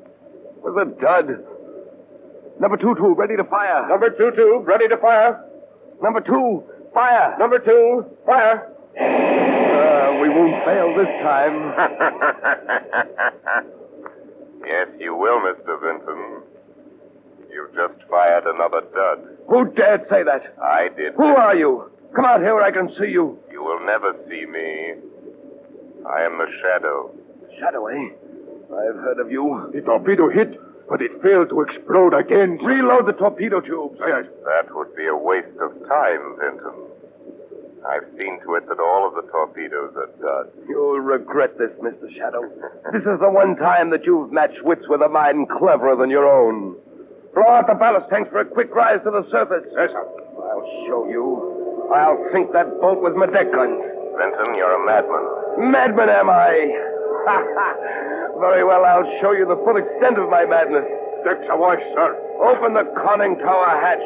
It was a dud. Number 2 tube, ready to fire. Number 2 tube, ready to fire. Number 2, fire. Number 2, fire. We won't fail this time. Yes, you will, Mr. Vinton. You've just fired another dud. Who dared say that? I did. Who are you? Come out here where I can see you. You will never see me. I am the Shadow. Shadow, eh? I've heard of you. The torpedo hit, but it failed to explode again. Reload the torpedo tubes. Yes. That would be a waste of time, Vinton. I've seen to it that all of the torpedoes are dud. You'll regret this, Mr. Shadow. This is the one time that you've matched wits with a mind cleverer than your own. Blow out the ballast tanks for a quick rise to the surface. Yes, sir. I'll show you. I'll sink that boat with my deck guns. Vinton, you're a madman. Madman, am I? Very well, I'll show you the full extent of my madness. Deck's awash, sir. Open the conning tower hatch.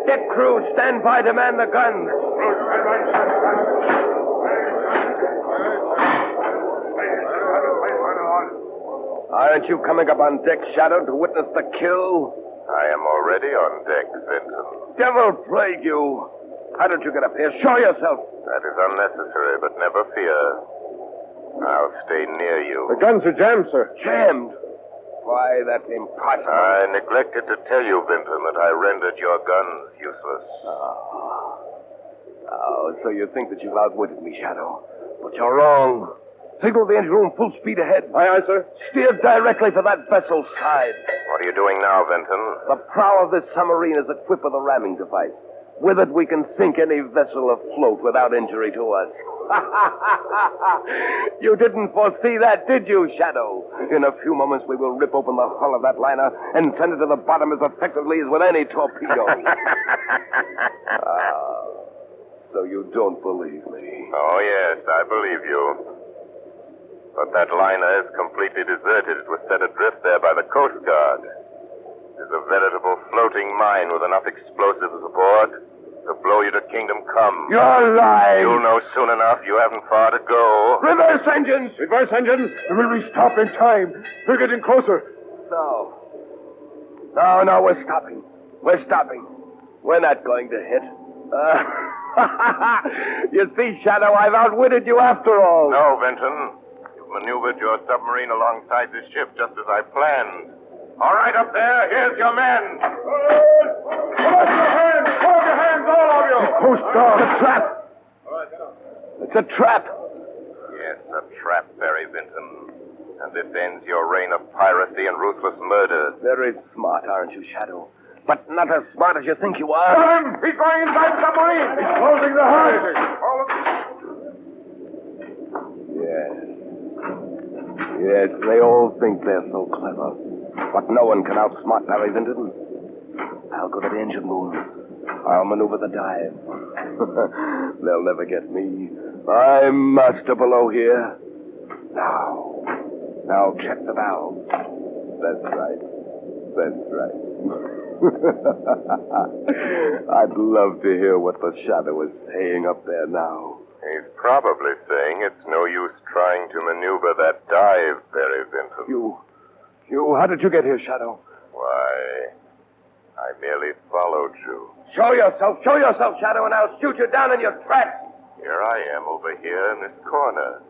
Deck crew, stand by to man the guns. Aren't you coming up on deck, Shadow, to witness the kill? I am already on deck, Vinton. Devil plague you. How did you get up here? Show yourself. That is unnecessary, but never fear. I'll stay near you. The guns are jammed, sir. Jammed? Why, that's impossible. I neglected to tell you, Vinton, that I rendered your guns useless. Oh, so you think that you've outwitted me, Shadow. But you're wrong. Signal the engine room full speed ahead. Aye, sir. Steer directly for that vessel's side. What are you doing now, Vinton? The prow of this submarine is equipped with a ramming device. With it, we can sink any vessel afloat without injury to us. You didn't foresee that, did you, Shadow? In a few moments, we will rip open the hull of that liner and send it to the bottom as effectively as with any torpedo. So you don't believe me? Oh, yes, I believe you. But that liner is completely deserted. It was set adrift there by the Coast Guard. It is a veritable floating mine with enough explosives aboard to blow you to kingdom come. You're lying! You'll know soon enough. You haven't far to go. Reverse engines! Reverse engines! Will we stop in time? We're getting closer. No, we're stopping. We're stopping. We're not going to hit. You see, Shadow, I've outwitted you after all. No, Vinton. You've maneuvered your submarine alongside this ship just as I planned. All right, up there. Here's your men. Put up your hands! Put up your hands, all of you! Coast Guard, a trap! It's a trap! Yes, a trap, Barry Vinton. And this ends your reign of piracy and ruthless murder. Very smart, aren't you, Shadow? But not as smart as you think you are. He's going inside the submarine! He's closing the hatch! Yes, they all think they're so clever. But no one can outsmart Barry Vinton. I'll go to the engine room. I'll maneuver the dive. They'll never get me. I'm master below here. Now check the valve. That's right. That's right. I'd love to hear what the Shadow is saying up there now. He's probably saying it's no use trying to maneuver that dive, Barry Vinton. How did you get here, Shadow? Why, I merely followed you. Show yourself, Shadow, and I'll shoot you down in your tracks. Here I am over here in this corner.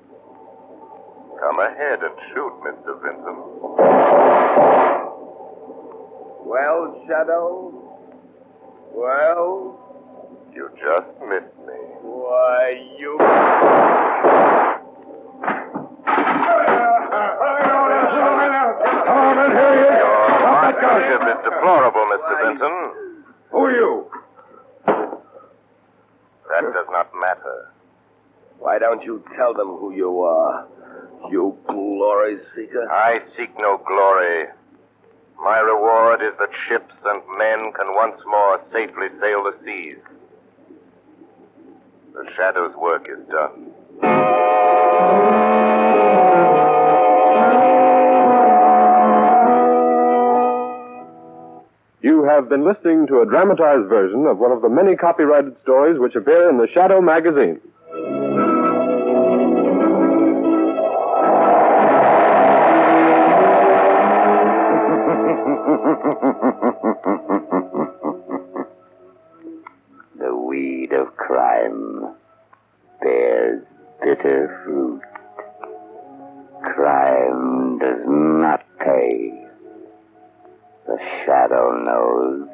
Come ahead and shoot, Mr. Vinton. Well, Shadow? Well? You just missed me. Why, you... Your marksmanship is deplorable, Mr. Vinton. Who are you? That does not matter. Why don't you tell them who you are, you glory seeker? I seek no glory. My reward is that ships and men can once more safely sail the seas. The Shadow's work is done. You have been listening to a dramatized version of one of the many copyrighted stories which appear in the Shadow magazine. The weed of crime bears bitter fruit. Crime does not pay. The Shadow knows.